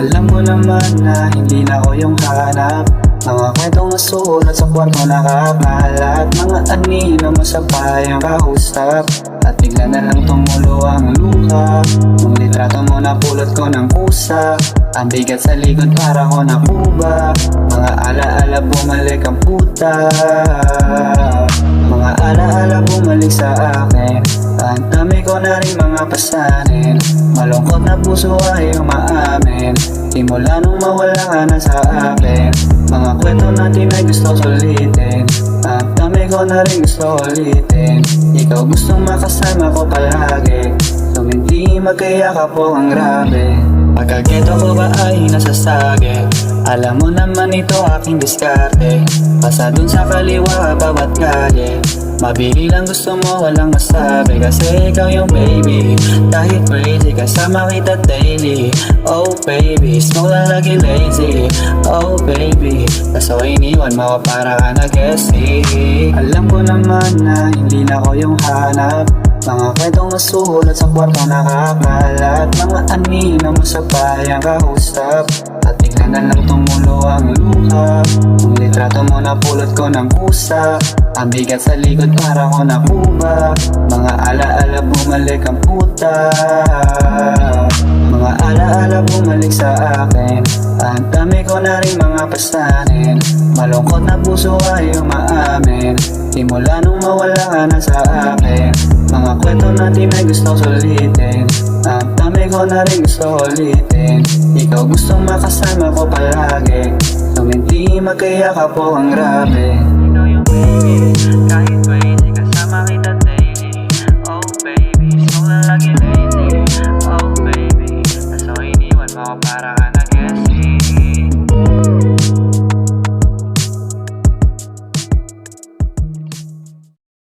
Alam mo naman na hindi na ako yung hanap. Mga kwentong nasulat sa kwarto nakakalat. Mga anino mo sa bayang kausap. At bigla na lang tumulo ang luha. Nung litrato mo napulot ko ng kusa. Ang bigat sa likod para ko nakuba. Mga alaala bumalik ang puta. Mga alaala bumalik sa akin. Ang dami ko na rin mga pasanin. Malungkot na puso ay umaamin. Simula nung mawala ka na sa akin. Mga kwento natin ay gusto sulitin. Ang dami ko na rin gusto ulitin. Ikaw gustong makasama ko palagi. So hindi magkaya ka po ang grabe. Pagkageto ko ba ay nasasagi. Alam mo naman ito aking diskarte. Pasa dun sa kaliwa bawat kalye. Mabili lang gusto mo walang masabi. Kasi ikaw yung baby. Kahit crazy kasama kita daily. Oh baby, smoke lang lagi lazy. Oh baby, kaso iniwan mo para ka nag-guessy. Alam ko naman na hindi na ako yung hanap. Mga kwentong nasulat sa kwarto nakakalat. Mga anino mo sa bayang kausap. At bigla na lang tumulo ang luha. Nung litrato mo napulot ko ng kusa. Ang bigat sa likod para ko nakuba. Mga alaala bumalik ang puta. Mga alaala bumalik sa akin. Ang dami ko na rin mga pasanin. Malungkot na puso ay umaamin. Simula nung mawala ka na sa akin. Mga kwento natin ay gusto sulitin. Ang dami ko na rin gusto ulitin. Ikaw gustong makasama ko palagi. So hindi magkaya ka po ang grabe. Ikaw yung baby, kahit crazy kasama kita daily. Oh baby, smoke lang lagi lazy. Oh baby, kaso iniwan mo para ka nag-guess.